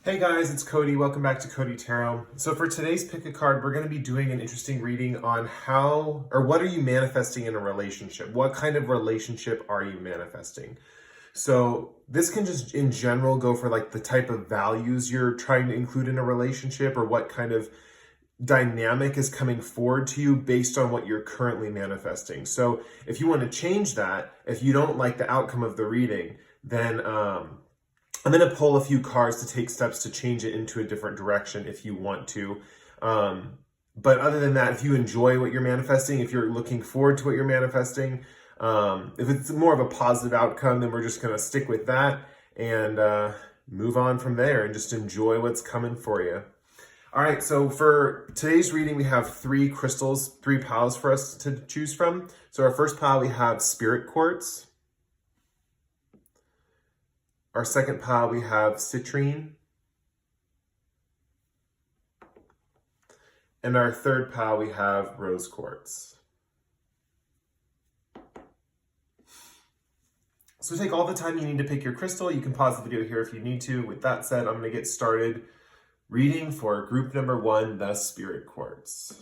Hey guys, it's Cody. Welcome back to Cody Tarot. So for today's pick a card, we're going to be doing an interesting reading on what are you manifesting in a relationship? What kind of relationship are you manifesting? So this can just in general go for like the type of values you're trying to include in a relationship, or what kind of dynamic is coming forward to you based on what you're currently manifesting. So if you want to change that, if you don't like the outcome of the reading, then I'm going to pull a few cards to take steps to change it into a different direction if you want to. But other than that, if you enjoy what you're manifesting, if you're looking forward to what you're manifesting, if it's more of a positive outcome, then we're just going to stick with that and move on from there and just enjoy what's coming for you. All right, so for today's reading, we have three crystals, three piles for us to choose from. So our first pile, we have Spirit Quartz. Our second pile, we have Citrine. And our third pile, we have Rose Quartz. So take all the time you need to pick your crystal. You can pause the video here if you need to. With that said, I'm going to get started reading for group number 1, the Spirit Quartz.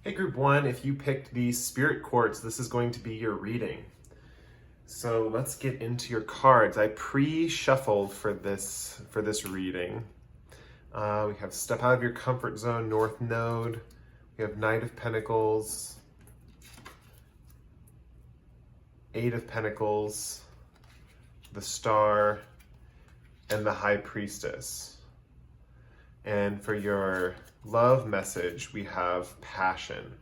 Hey, group 1, if you picked the Spirit Quartz, this is going to be your reading. So let's get into your cards. I pre-shuffled for this reading. We have Step Out of Your Comfort Zone, North Node. We have Knight of Pentacles, Eight of Pentacles, the Star, and the High Priestess. And for your love message, we have Passion.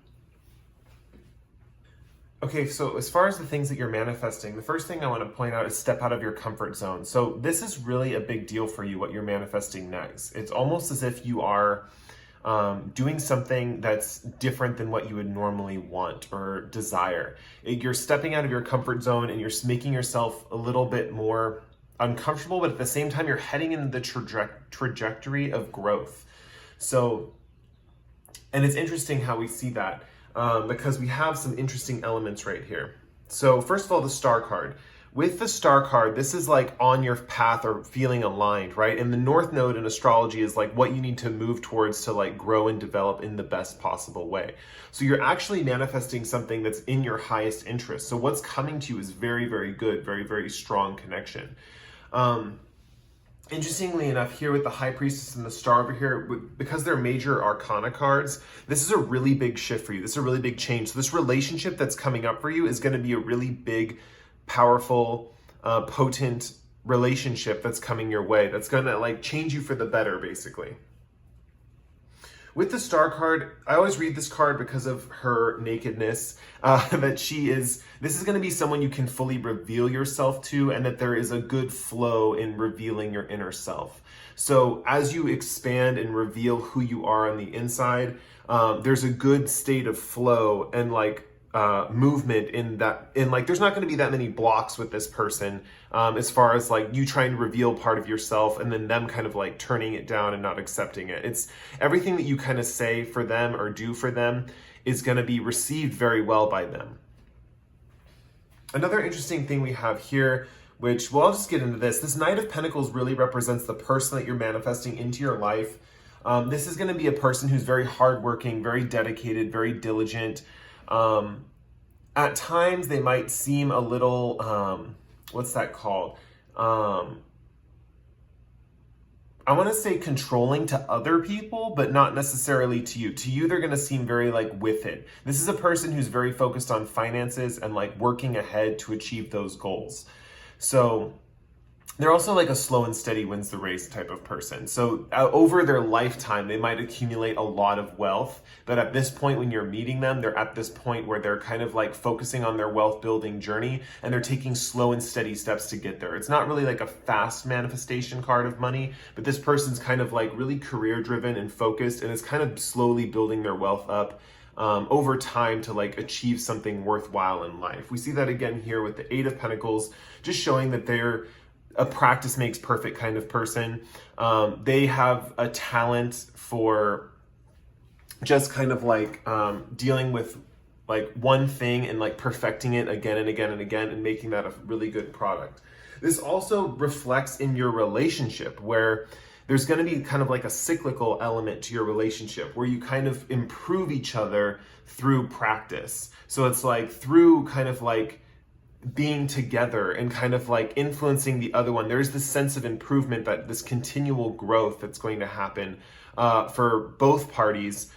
Okay, so as far as the things that you're manifesting, the first thing I want to point out is step out of your comfort zone. So this is really a big deal for you, what you're manifesting next. It's almost as if you are doing something that's different than what you would normally want or desire. You're stepping out of your comfort zone and you're making yourself a little bit more uncomfortable, but at the same time, you're heading in the trajectory of growth. So, and it's interesting how we see that. Because we have some interesting elements right here. So first of all, the Star card. With the Star card, this is like on your path or feeling aligned, right? And the North Node in astrology is like what you need to move towards to like grow and develop in the best possible way. So you're actually manifesting something that's in your highest interest. So what's coming to you is very, very good, very, very strong connection. Interestingly enough, here with the High Priestess and the Star over here, because they're major arcana cards, this is a really big shift for you. This is a really big change. So this relationship that's coming up for you is going to be a really big, powerful, potent relationship that's coming your way. That's going to like change you for the better, basically. With the Star card, I always read this card because of her nakedness, this is going to be someone you can fully reveal yourself to, and that there is a good flow in revealing your inner self. So as you expand and reveal who you are on the inside, there's a good state of flow and like movement in that, and like there's not going to be that many blocks with this person as far as like you trying to reveal part of yourself and then them kind of like turning it down and not accepting it. It's everything that you kind of say for them or do for them is going to be received very well by them. Another interesting thing we have here, which, well, I'll just get into this. This Knight of Pentacles really represents the person that you're manifesting into your life. This is going to be a person who's very hardworking, very dedicated, very diligent. At times they might seem a little, what's that called? I want to say controlling to other people, but not necessarily to you. To you, they're going to seem very like with it. This is a person who's very focused on finances and like working ahead to achieve those goals. So they're also like a slow and steady wins the race type of person. So over their lifetime, they might accumulate a lot of wealth. But at this point, when you're meeting them, they're at this point where they're kind of like focusing on their wealth building journey and they're taking slow and steady steps to get there. It's not really like a fast manifestation card of money, but this person's kind of like really career driven and focused and is kind of slowly building their wealth up over time to like achieve something worthwhile in life. We see that again here with the Eight of Pentacles, just showing that they're a practice makes perfect kind of person. They have a talent for just kind of like dealing with like one thing and like perfecting it again and again and again and making that a really good product. This also reflects in your relationship, where there's going to be kind of like a cyclical element to your relationship where you kind of improve each other through practice. So it's like through kind of like being together and kind of like influencing the other one. There's this sense of improvement, that this continual growth that's going to happen for both parties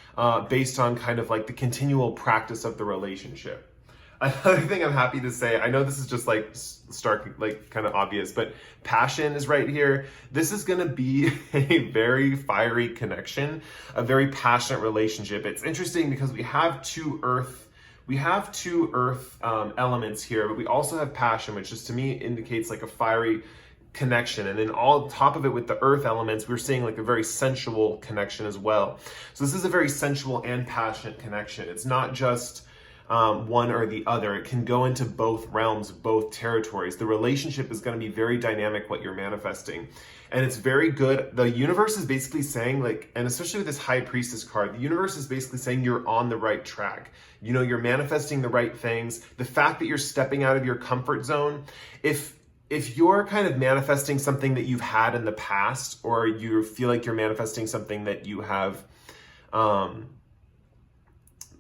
based on kind of like the continual practice of the relationship. Another thing I'm happy to say, I know this is just like stark, like kind of obvious, but passion is right here. This is going to be a very fiery connection, a very passionate relationship. It's interesting because we have two earth elements here, but we also have passion, which just to me indicates like a fiery connection. And then all top of it with the earth elements, we're seeing like a very sensual connection as well. So this is a very sensual and passionate connection. It's not just one or the other. It can go into both realms, both territories. The relationship is going to be very dynamic, what you're manifesting. And it's very good. The universe is basically saying, like, and especially with this High Priestess card, the universe is basically saying you're on the right track. You know, you're manifesting the right things. The fact that you're stepping out of your comfort zone, if you're kind of manifesting something that you've had in the past, or you feel like you're manifesting something that you have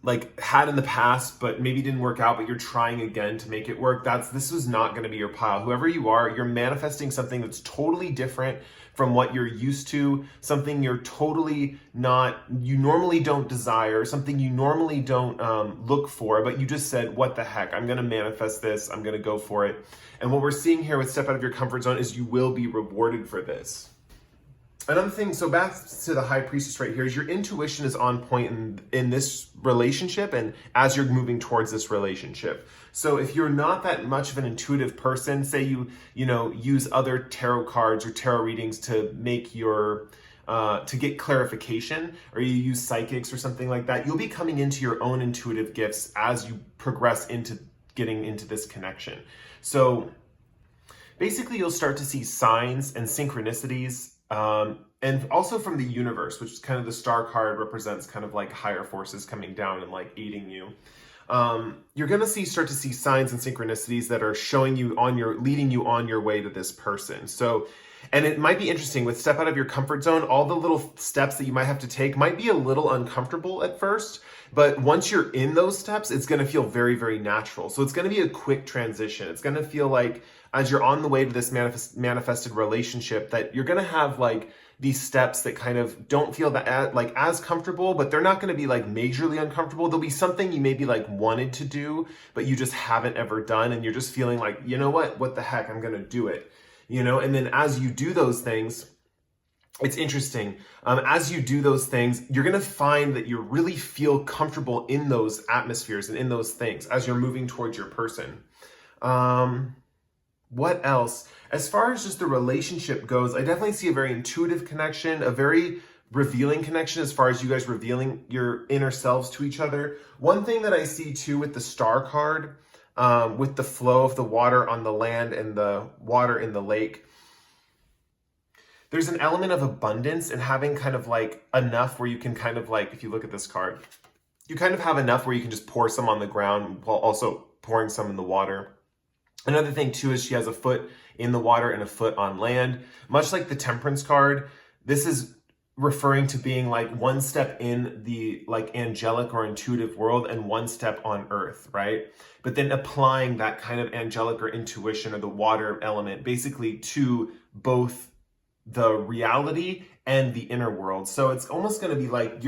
like had in the past, but maybe didn't work out, but you're trying again to make it work, this was not going to be your pile. Whoever you are, you're manifesting something that's totally different from what you're used to, something you're totally not, you normally don't desire, something you normally don't look for, but you just said, what the heck, I'm going to manifest this, I'm going to go for it. And what we're seeing here with step out of your comfort zone is you will be rewarded for this. Another thing, so back to the High Priestess right here, is your intuition is on point in this relationship and as you're moving towards this relationship. So if you're not that much of an intuitive person, say you use other tarot cards or tarot readings to make your to get clarification, or you use psychics or something like that, you'll be coming into your own intuitive gifts as you progress into getting into this connection. So basically you'll start to see signs and synchronicities, and also from the universe, which is kind of the star card represents kind of like higher forces coming down and like aiding you. You're going to start to see signs and synchronicities that are showing you leading you on your way to this person. So, and it might be interesting with step out of your comfort zone, all the little steps that you might have to take might be a little uncomfortable at first, but once you're in those steps, it's going to feel very, very natural. So it's going to be a quick transition. It's going to feel like as you're on the way to this manifested relationship, that you're going to have like these steps that kind of don't feel that like as comfortable, but they're not going to be like majorly uncomfortable. There'll be something you maybe like wanted to do, but you just haven't ever done. And you're just feeling like, you know what the heck, I'm going to do it, and then as you do those things, it's interesting. As you do those things, you're going to find that you really feel comfortable in those atmospheres and in those things as you're moving towards your person. What else? As far as just the relationship goes, I definitely see a very intuitive connection, a very revealing connection as far as you guys revealing your inner selves to each other. One thing that I see too with the star card, with the flow of the water on the land and the water in the lake, there's an element of abundance and having kind of like enough where you can kind of like, if you look at this card, you kind of have enough where you can just pour some on the ground while also pouring some in the water. Another thing too is she has a foot in the water and a foot on land. Much like the Temperance card, this is referring to being like one step in the like angelic or intuitive world and one step on earth, right? But then applying that kind of angelic or intuition or the water element basically to both the reality and the inner world. So it's almost going to be like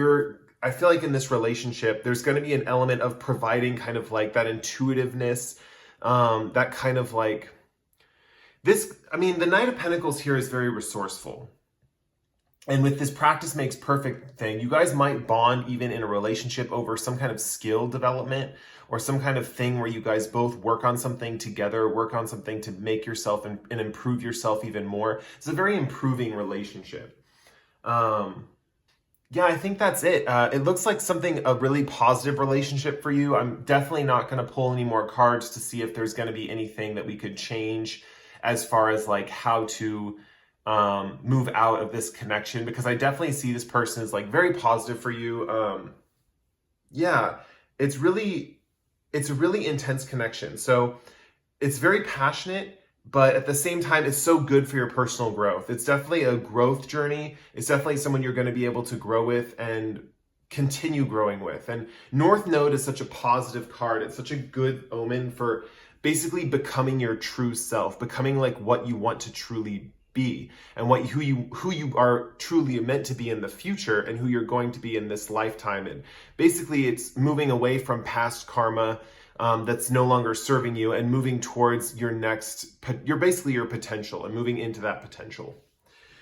I feel like in this relationship, there's going to be an element of providing kind of like that intuitiveness, that kind of like this. I mean, the Knight of Pentacles here is very resourceful. And with this practice makes perfect thing, you guys might bond even in a relationship over some kind of skill development or some kind of thing where you guys both work on something together, work on something to make yourself and improve yourself even more. It's a very improving relationship. Yeah, I think that's it. It looks like a really positive relationship for you. I'm definitely not going to pull any more cards to see if there's going to be anything that we could change as far as like how to move out of this connection, because I definitely see this person as like very positive for you. Yeah, it's a really intense connection. So it's very passionate, but at the same time, it's so good for your personal growth. It's definitely a growth journey. It's definitely someone you're going to be able to grow with and continue growing with. And North Node is such a positive card. It's such a good omen for basically becoming your true self, becoming like what you want to truly be, and who you are truly meant to be in the future, and who you're going to be in this lifetime. And basically, it's moving away from past karma that's no longer serving you, and moving towards your basically your potential, and moving into that potential.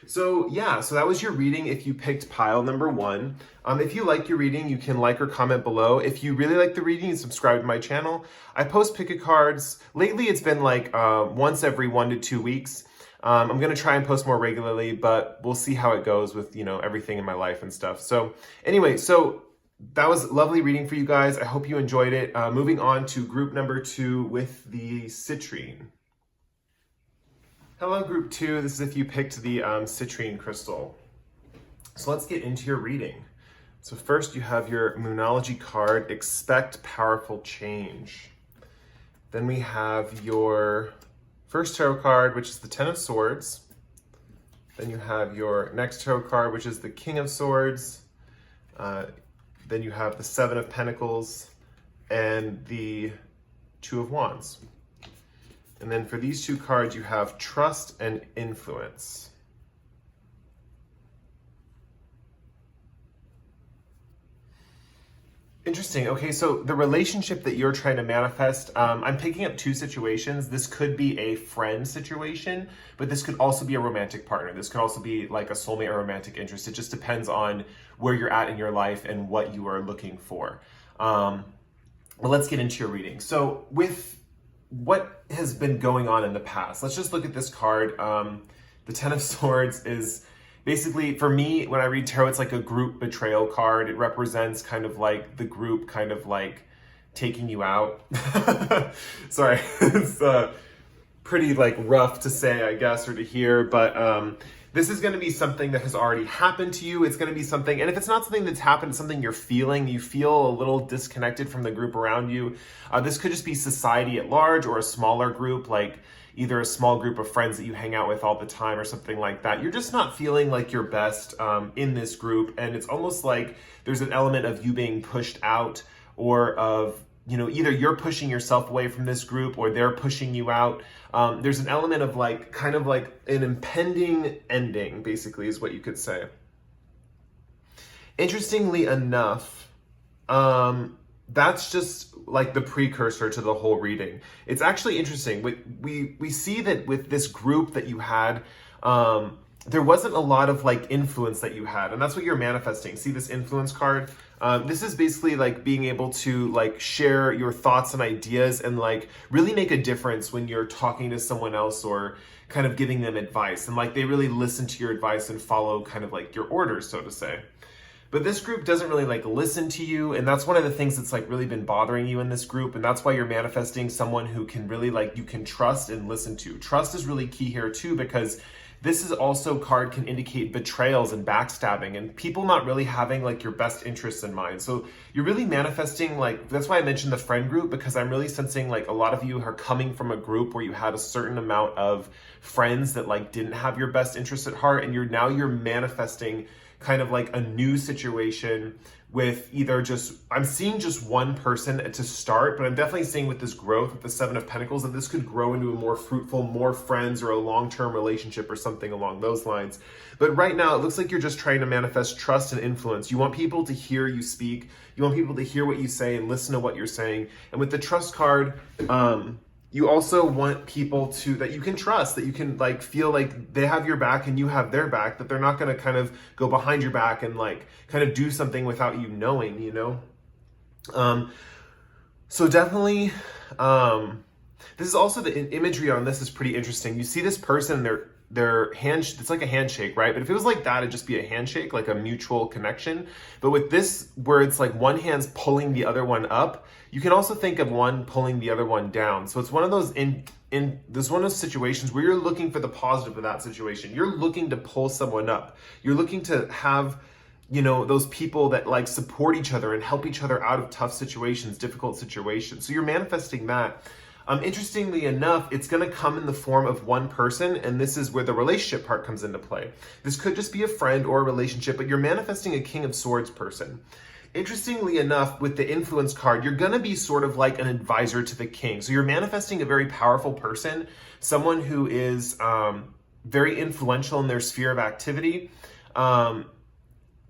So yeah, so that was your reading if you picked pile number 1. If you like your reading, you can like or comment below. If you really like the reading, and subscribe to my channel. I post pick-a-cards. Lately, it's been like once every 1 to 2 weeks. I'm going to try and post more regularly, but we'll see how it goes with, everything in my life and stuff. So anyway, so that was lovely reading for you guys. I hope you enjoyed it. Moving on to group number 2 with the Citrine. Hello, group 2. This is if you picked the Citrine crystal. So let's get into your reading. So first you have your Moonology card, Expect Powerful Change. Then we have your first tarot card, which is the Ten of Swords. Then you have your next tarot card, which is the King of Swords. Then you have the Seven of Pentacles and the Two of Wands. And then for these 2 cards, you have Trust and Influence. Interesting. Okay, so the relationship that you're trying to manifest, I'm picking up 2 situations. This could be a friend situation, but this could also be a romantic partner. This could also be like a soulmate or romantic interest. It just depends on where you're at in your life and what you are looking for. Well, let's get into your reading. So with what has been going on in the past, let's just look at this card. The Ten of Swords is basically, for me, when I read tarot, it's like a group betrayal card. It represents kind of like the group kind of like taking you out. Sorry, it's pretty like rough to say, I guess, or to hear, but this is going to be something that has already happened to you. It's going to be something, and if it's not something that's happened, it's something you're feeling. You feel a little disconnected from the group around you. This could just be society at large, or a smaller group, like either a small group of friends that you hang out with all the time or something like that. You're just not feeling like your best in this group, and it's almost like there's an element of you being pushed out, or of either you're pushing yourself away from this group or they're pushing you out. There's an element of like, kind of like an impending ending, basically, is what you could say. Interestingly enough, that's just like the precursor to the whole reading. It's actually interesting. We see that with this group that you had, there wasn't a lot of like influence that you had, and that's what you're manifesting. See this influence card? This is basically like being able to like share your thoughts and ideas, and like really make a difference when you're talking to someone else, or kind of giving them advice, and like they really listen to your advice and follow kind of like your orders, so to say. But this group doesn't really like listen to you, and that's one of the things that's like really been bothering you in this group, and that's why you're manifesting someone who can really like, you can trust and listen to. Trust is really key here too, because this is also card can indicate betrayals and backstabbing, and people not really having like your best interests in mind. So you're really manifesting, like, that's why I mentioned the friend group, because I'm really sensing like a lot of you are coming from a group where you had a certain amount of friends that like didn't have your best interests at heart, and you're manifesting kind of like a new situation with either I'm seeing just one person to start, but I'm definitely seeing with this growth with the Seven of Pentacles that this could grow into a more fruitful, more friends, or a long-term relationship or something along those lines. But right now it looks like you're just trying to manifest trust and influence. You want people to hear you speak. You want people to hear what you say and listen to what you're saying. And with the trust card, you also want people that you can trust, that you can like feel like they have your back and you have their back, that they're not going to kind of go behind your back and like kind of do something without you knowing, So definitely, this is also the imagery on this is pretty interesting. You see this person, their hand, it's like a handshake, right? But if it was like that, it'd just be a handshake, like a mutual connection. But with this, where it's like one hand's pulling the other one up, you can also think of one pulling the other one down. So it's one of those this one of those situations where you're looking for the positive of that situation. You're looking to pull someone up. You're looking to have, those people that like support each other and help each other out of tough situations, difficult situations. So you're manifesting that. Interestingly enough, it's going to come in the form of one person, and this is where the relationship part comes into play. This could just be a friend or a relationship, but you're manifesting a King of Swords person. Interestingly enough, with the influence card, you're going to be sort of like an advisor to the king. So you're manifesting a very powerful person, someone who is very influential in their sphere of activity.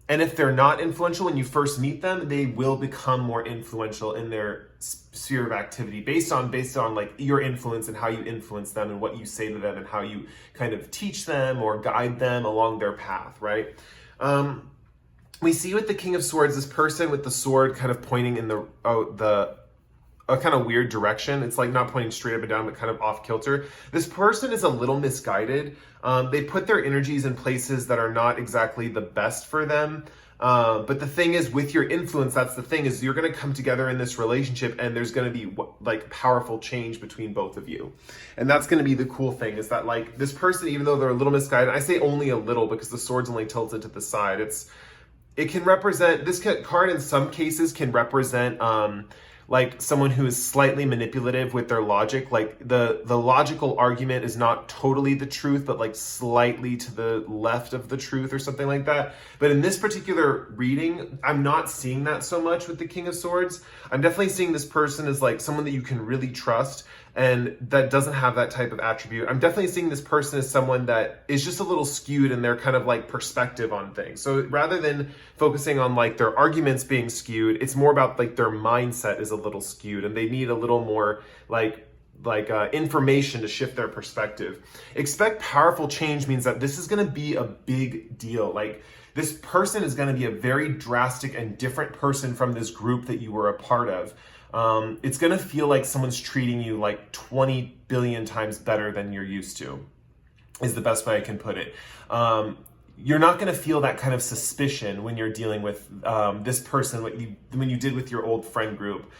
And if they're not influential when you first meet them, they will become more influential in their sphere of activity based on like your influence and how you influence them and what you say to them and how you kind of teach them or guide them along their path, right? We see with the King of Swords, this person with the sword kind of pointing in a kind of weird direction. It's like not pointing straight up and down, but kind of off kilter. This person is a little misguided. They put their energies in places that are not exactly the best for them. But the thing is, with your influence, that's the thing, is you're going to come together in this relationship and there's going to be like powerful change between both of you. And that's going to be the cool thing, is that like this person, even though they're a little misguided, I say only a little because the sword's only tilted to the side. It can represent, this card in some cases can represent like someone who is slightly manipulative with their logic. Like the logical argument is not totally the truth, but like slightly to the left of the truth or something like that. But in this particular reading, I'm not seeing that so much with the King of Swords. I'm definitely seeing this person as like someone that you can really trust and that doesn't have that type of attribute. I'm definitely seeing this person as someone that is just a little skewed in their kind of like perspective on things. So rather than focusing on like their arguments being skewed, it's more about like their mindset is a little skewed and they need a little more like information to shift their perspective. Expect powerful change means that this is going to be a big deal. Like this person is going to be a very drastic and different person from this group that you were a part of. It's going to feel like someone's treating you like 20 billion times better than you're used to, is the best way I can put it. You're not going to feel that kind of suspicion when you're dealing with this person, when you did with your old friend group.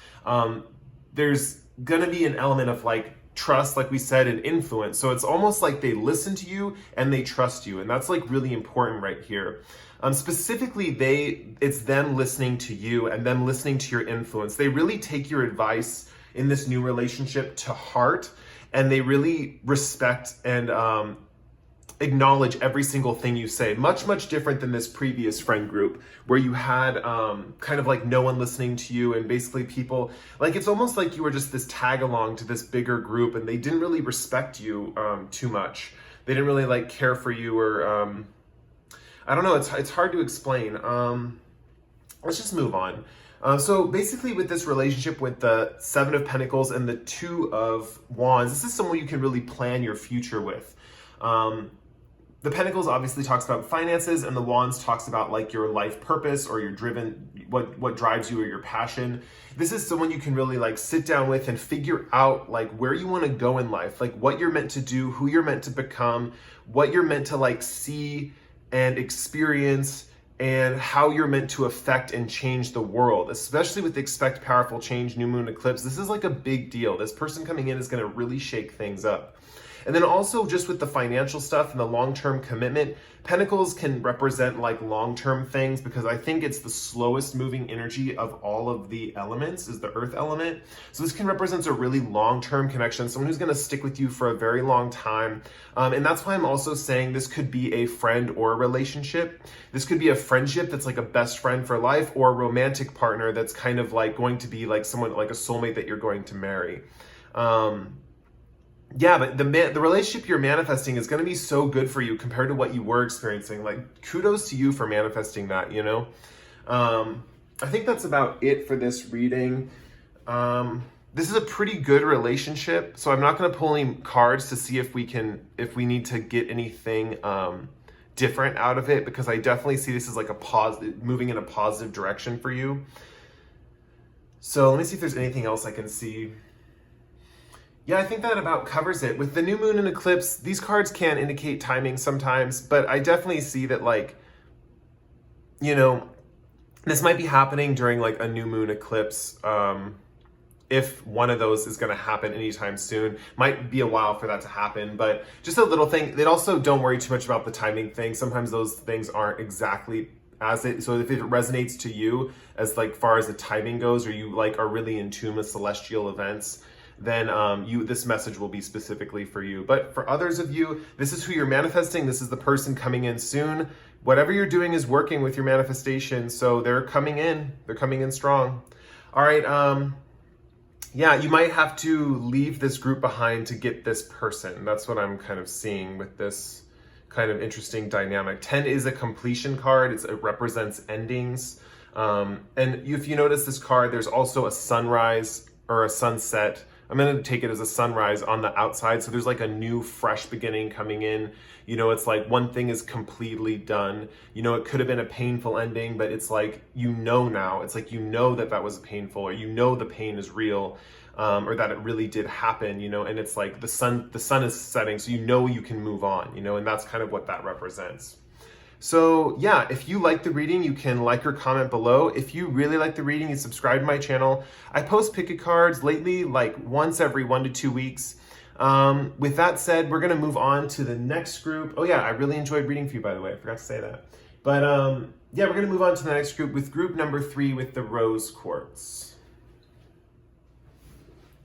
There's going to be an element of like trust, like we said, and influence. So it's almost like they listen to you and they trust you. And that's like really important right here. Specifically, it's them listening to you and them listening to your influence. They really take your advice in this new relationship to heart, and they really respect and acknowledge every single thing you say. Much, much different than this previous friend group where you had kind of like no one listening to you, and basically people, like it's almost like you were just this tag along to this bigger group and they didn't really respect you too much. They didn't really like care for you, or I don't know, it's hard to explain. Let's just move on. So basically with this relationship with the Seven of Pentacles and the Two of Wands, this is someone you can really plan your future with. The Pentacles obviously talks about finances, and the Wands talks about like your life purpose or your driven, what drives you or your passion. This is someone you can really like sit down with and figure out like where you want to go in life, like what you're meant to do, who you're meant to become, what you're meant to like see and experience, and how you're meant to affect and change the world. Especially with Expect Powerful Change, New Moon Eclipse, this is like a big deal. This person coming in is going to really shake things up. And then also just with the financial stuff and the long-term commitment, Pentacles can represent like long-term things, because I think it's the slowest moving energy of all of the elements, is the earth element. So this can represent a really long-term connection, someone who's going to stick with you for a very long time. And that's why I'm also saying this could be a friend or a relationship. This could be a friendship that's like a best friend for life, or a romantic partner that's kind of like going to be like someone like a soulmate that you're going to marry. Yeah, but the relationship you're manifesting is going to be so good for you compared to what you were experiencing. Like, kudos to you for manifesting that, you know? I think that's about it for this reading. This is a pretty good relationship, so I'm not going to pull any cards to see if we need to get anything different out of it, because I definitely see this as like moving in a positive direction for you. So let me see if there's anything else I can see. Yeah, I think that about covers it. With the new moon and eclipse, these cards can indicate timing sometimes, but I definitely see that, like, you know, this might be happening during like a new moon eclipse. If one of those is going to happen anytime soon. Might be a while for that to happen, but just a little thing. It also, don't worry too much about the timing thing. Sometimes those things aren't exactly as it, so if it resonates to you as like far as the timing goes, or you like are really in tune with celestial events, then this message will be specifically for you. But for others of you, this is who you're manifesting. This is the person coming in soon. Whatever you're doing is working with your manifestation. So they're coming in. They're coming in strong. All right. Yeah, you might have to leave this group behind to get this person. That's what I'm kind of seeing with this kind of interesting dynamic. 10 is a completion card. It represents endings. And if you notice this card, there's also a sunrise or a sunset. I'm going to take it as a sunrise on the outside. So there's like a new, fresh beginning coming in. You know, it's like one thing is completely done. You know, it could have been a painful ending, but it's like, you know now. It's like, you know that was painful, or you know the pain is real, or that it really did happen, you know, and it's like the sun is setting, so you know you can move on, you know, and that's kind of what that represents. So yeah, if you like the reading, you can like or comment below. If you really like the reading, you subscribe to my channel. I post pick cards lately, like once every 1 to 2 weeks. With that said, we're going to move on to the next group. Oh yeah, I really enjoyed reading for you, by the way. I forgot to say that. But yeah, we're going to move on to the next group with group number 3 with the rose quartz.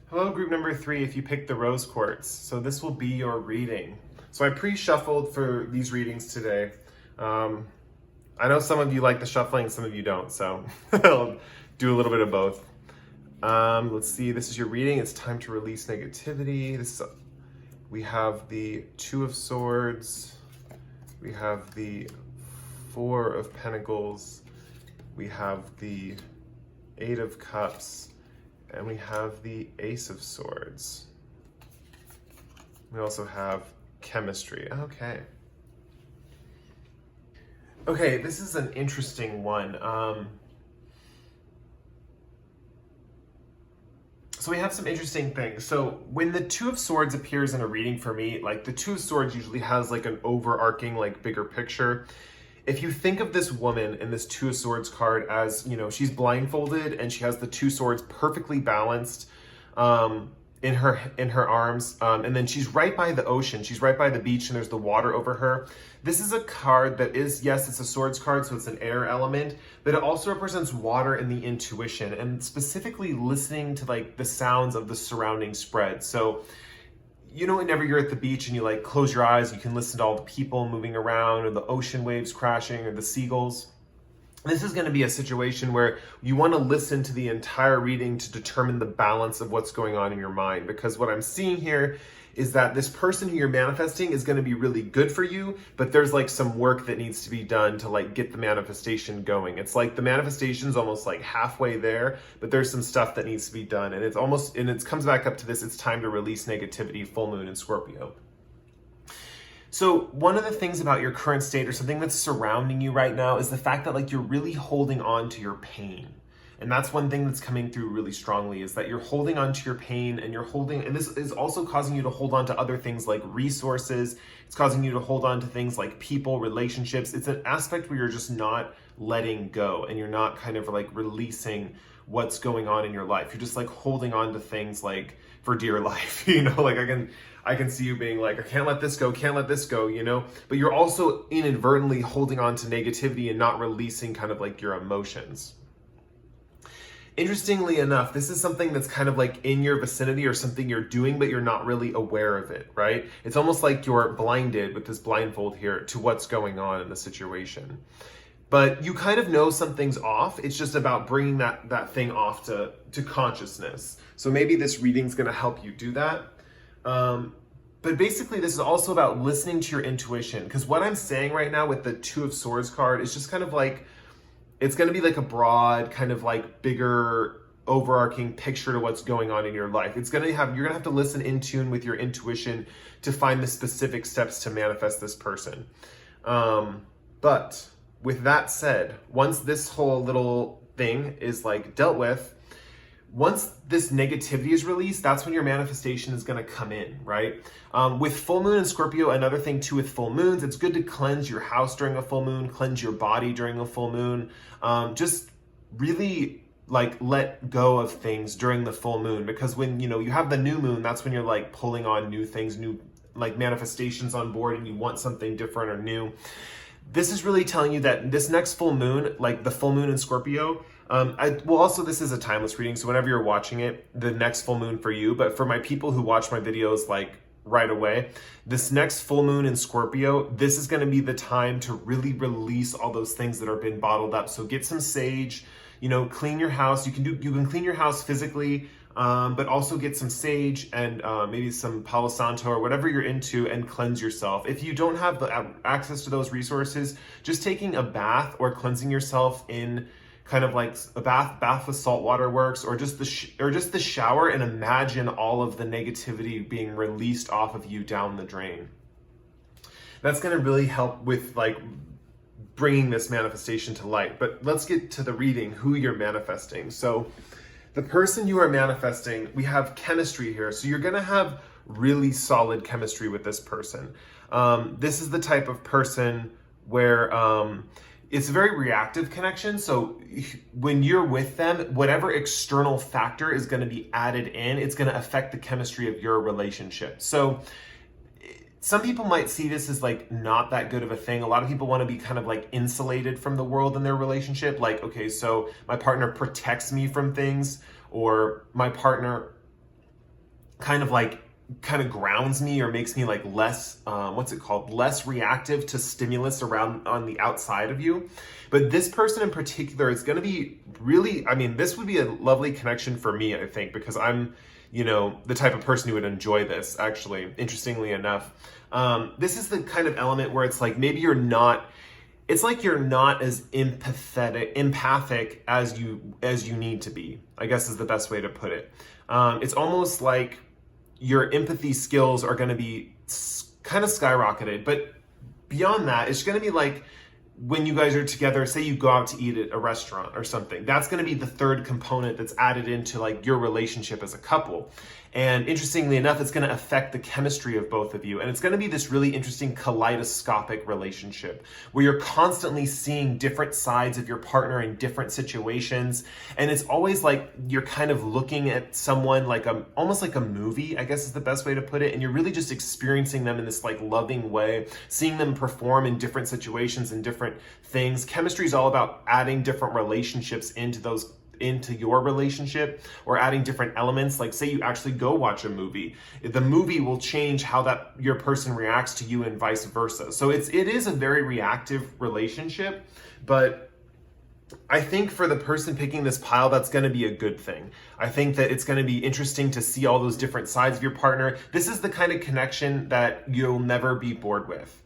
Hello, group number 3, if you picked the rose quartz. So this will be your reading. So I pre-shuffled for these readings today. I know some of you like the shuffling, some of you don't, so I'll do a little bit of both. Let's see, this is your reading. It's time to release negativity. We have the 2 of Swords. We have the 4 of Pentacles. We have the 8 of Cups. And we have the Ace of Swords. We also have chemistry. Okay. Okay, this is an interesting one. So we have some interesting things. So when the 2 of Swords appears in a reading for me, like the 2 of Swords usually has like an overarching, like bigger picture. If you think of this woman in this 2 of Swords card as, you know, she's blindfolded and she has the 2 swords perfectly balanced in her arms, and then she's right by the ocean. She's right by the beach and there's the water over her. This is a card that is, yes, it's a swords card, so it's an air element, but it also represents water and the intuition, and specifically listening to like the sounds of the surrounding spread. So, you know, whenever you're at the beach and you like close your eyes, you can listen to all the people moving around or the ocean waves crashing or the seagulls. This is going to be a situation where you want to listen to the entire reading to determine the balance of what's going on in your mind. Because what I'm seeing here is that this person who you're manifesting is going to be really good for you, but there's like some work that needs to be done to like get the manifestation going. It's like the manifestation's almost like halfway there, but there's some stuff that needs to be done. And it comes back up to this, it's time to release negativity, full moon in Scorpio. So one of the things about your current state or something that's surrounding you right now is the fact that like you're really holding on to your pain. And that's one thing that's coming through really strongly, is that you're holding on to your pain, and and this is also causing you to hold on to other things like resources. It's causing you to hold on to things like people, relationships. It's an aspect where you're just not letting go and you're not kind of like releasing what's going on in your life. You're just like holding on to things like for dear life, you know, like I can see you being like, I can't let this go, can't let this go, you know, but you're also inadvertently holding on to negativity and not releasing kind of like your emotions. Interestingly enough, this is something that's kind of like in your vicinity or something you're doing, but you're not really aware of it, right? It's almost like you're blinded with this blindfold here to what's going on in the situation. But you kind of know something's off. It's just about bringing that thing off to consciousness. So maybe this reading's going to help you do that. But basically, this is also about listening to your intuition. Because what I'm saying right now with the 2 of Swords card is just kind of like, it's going to be like a broad, kind of like bigger, overarching picture to what's going on in your life. You're going to have to listen in tune with your intuition to find the specific steps to manifest this person. But with that said, once this whole little thing is like dealt with, once this negativity is released, that's when your manifestation is going to come in, right? With full moon in Scorpio, another thing too with full moons, it's good to cleanse your house during a full moon, cleanse your body during a full moon. Just really like let go of things during the full moon, because when you have the new moon, that's when you're like pulling on new things, new like manifestations on board, and you want something different or new. This is really telling you that this next full moon, like the full moon in Scorpio, Well, also this is a timeless reading, so whenever you're watching it, the next full moon for you, but for my people who watch my videos like right away, this next full moon in Scorpio, this is going to be the time to really release all those things that have been bottled up. So get some sage, clean your house. You can clean your house physically, but also get some sage and maybe some Palo Santo or whatever you're into and cleanse yourself. If you don't have the access to those resources, just taking a bath or cleansing yourself in kind of like a bath with salt water works, or just the shower, and imagine all of the negativity being released off of you down the drain. That's going to really help with like bringing this manifestation to light. But let's get to the reading, who you're manifesting. So the person you are manifesting, we have chemistry here. So you're going to have really solid chemistry with this person. This is the type of person where it's a very reactive connection. So when you're with them, whatever external factor is going to be added in, it's going to affect the chemistry of your relationship. So some people might see this as like not that good of a thing. A lot of people want to be kind of like insulated from the world in their relationship. Like, okay, so my partner protects me from things, or my partner kind of grounds me or makes me like less, less reactive to stimulus around on the outside of you. But this person in particular is going to be really, this would be a lovely connection for me, I think, because I'm, the type of person who would enjoy this, actually, interestingly enough. This is the kind of element where it's like, maybe it's like you're not as empathic as you need to be, I guess is the best way to put it. It's almost like your empathy skills are going to be kind of skyrocketed. But beyond that, it's going to be like when you guys are together, say you go out to eat at a restaurant or something, that's going to be the third component that's added into like your relationship as a couple. And interestingly enough, it's going to affect the chemistry of both of you. And it's going to be this really interesting kaleidoscopic relationship where you're constantly seeing different sides of your partner in different situations. And it's always like you're kind of looking at someone like almost like a movie, I guess is the best way to put it. And you're really just experiencing them in this like loving way, seeing them perform in different situations and different things. Chemistry is all about adding different relationships into your relationship, or adding different elements. Like say you actually go watch a movie, the movie will change how your person reacts to you and vice versa. So it is a very reactive relationship, but I think for the person picking this pile, that's going to be a good thing. I think that it's going to be interesting to see all those different sides of your partner. This is the kind of connection that you'll never be bored with.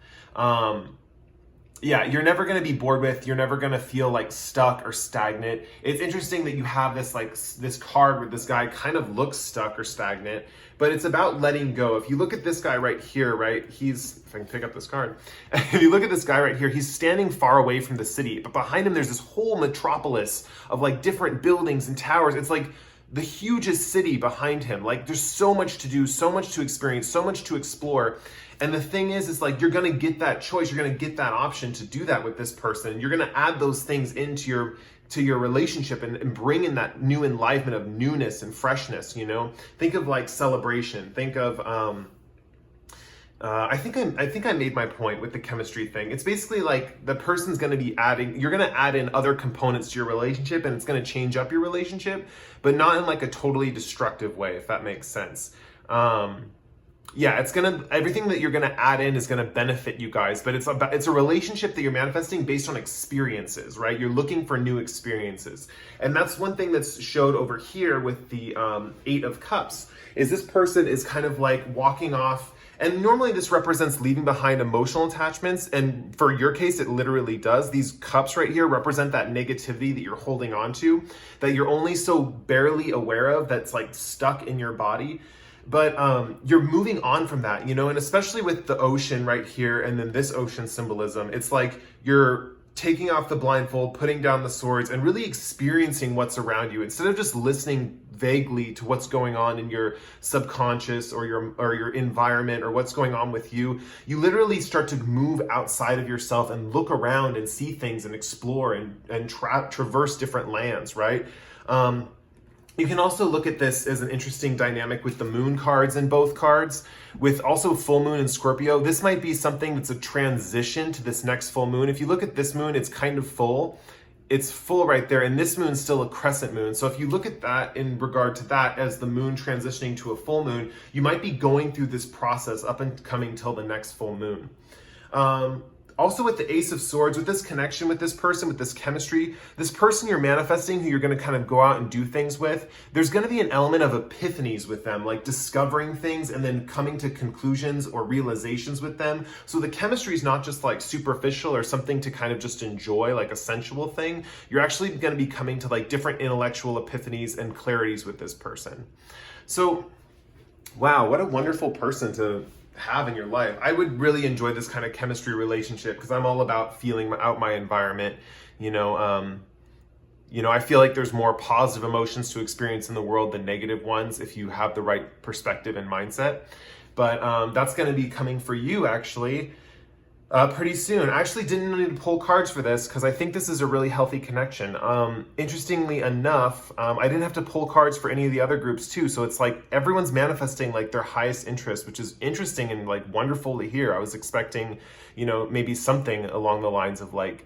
You're never going to be bored with, you're never going to feel like stuck or stagnant. It's interesting that you have this card where this guy kind of looks stuck or stagnant, but it's about letting go. If you look at this guy right here, right, if I can pick up this card. If you look at this guy right here, he's standing far away from the city, but behind him there's this whole metropolis of like different buildings and towers. It's like the hugest city behind him. Like there's so much to do, so much to experience, so much to explore. And the thing is like you're going to get that choice, you're going to get that option to do that with this person. You're going to add those things into your relationship and bring in that new enlivenment of newness and freshness, Think of like celebration. Think of I think I made my point with the chemistry thing. It's basically like the person's going to be you're going to add in other components to your relationship, and it's going to change up your relationship, but not in like a totally destructive way, if that makes sense. Everything that you're going to add in is going to benefit you guys, but it's a relationship that you're manifesting based on experiences, right? You're looking for new experiences. And that's one thing that's showed over here with the 8 of Cups, is this person is kind of like walking off. And normally this represents leaving behind emotional attachments. And for your case, it literally does. These cups right here represent that negativity that you're holding on to, that you're only so barely aware of, that's like stuck in your body. But you're moving on from that, and especially with the ocean right here and then this ocean symbolism, it's like you're taking off the blindfold, putting down the swords, and really experiencing what's around you instead of just listening vaguely to what's going on in your subconscious or your environment or what's going on with you. You literally start to move outside of yourself and look around and see things and explore and traverse different lands, right? You can also look at this as an interesting dynamic with the moon cards in both cards, with also full moon and Scorpio. This might be something that's a transition to this next full moon. If you look at this moon, it's kind of full. it's full right there, and this moon's still a crescent moon. So if you look at that in regard to that as the moon transitioning to a full moon, you might be going through this process up and coming till the next full moon. Also with the Ace of Swords, with this connection with this person, with this chemistry, this person you're manifesting who you're going to kind of go out and do things with, there's going to be an element of epiphanies with them, like discovering things and then coming to conclusions or realizations with them. So the chemistry is not just like superficial or something to kind of just enjoy, like a sensual thing. You're actually going to be coming to like different intellectual epiphanies and clarities with this person. So, wow, what a wonderful person to have in your life. I would really enjoy this kind of chemistry relationship because I'm all about feeling out my environment. I feel like there's more positive emotions to experience in the world than negative ones if you have the right perspective and mindset. But that's going to be coming for you actually pretty soon. I actually didn't need to pull cards for this because I think this is a really healthy connection. Interestingly enough, I didn't have to pull cards for any of the other groups too. So it's like everyone's manifesting like their highest interest, which is interesting and like wonderful to hear. I was expecting, maybe something along the lines of like,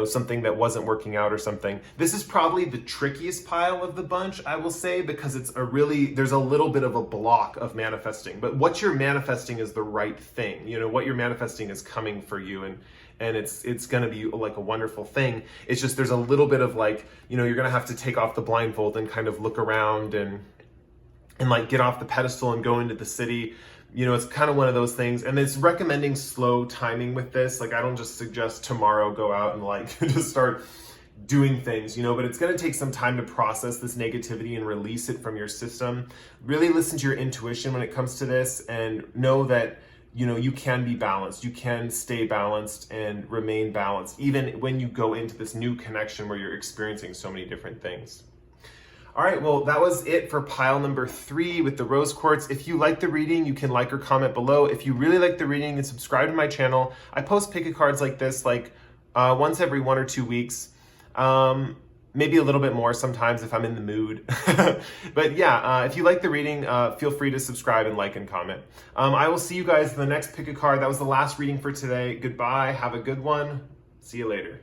something that wasn't working out or something. This is probably the trickiest pile of the bunch, I will say, because there's a little bit of a block of manifesting, but what you're manifesting is the right thing. What you're manifesting is coming for you, and it's going to be like a wonderful thing. It's just, there's a little bit of like, you're going to have to take off the blindfold and kind of look around and like get off the pedestal and go into the city. It's kind of one of those things, and it's recommending slow timing with this. Like, I don't just suggest tomorrow go out and like just start doing things, but it's going to take some time to process this negativity and release it from your system. Really listen to your intuition when it comes to this, and know that, you can be balanced. You can stay balanced and remain balanced, even when you go into this new connection where you're experiencing so many different things. All right, well, that was it for pile number 3 with the rose quartz. If you like the reading, you can like or comment below. If you really like the reading, then subscribe to my channel. I post pick a cards like this like once every 1 or 2 weeks. Maybe a little bit more sometimes if I'm in the mood. But yeah, if you like the reading, feel free to subscribe and like and comment. I will see you guys in the next pick a card. That was the last reading for today. Goodbye. Have a good one. See you later.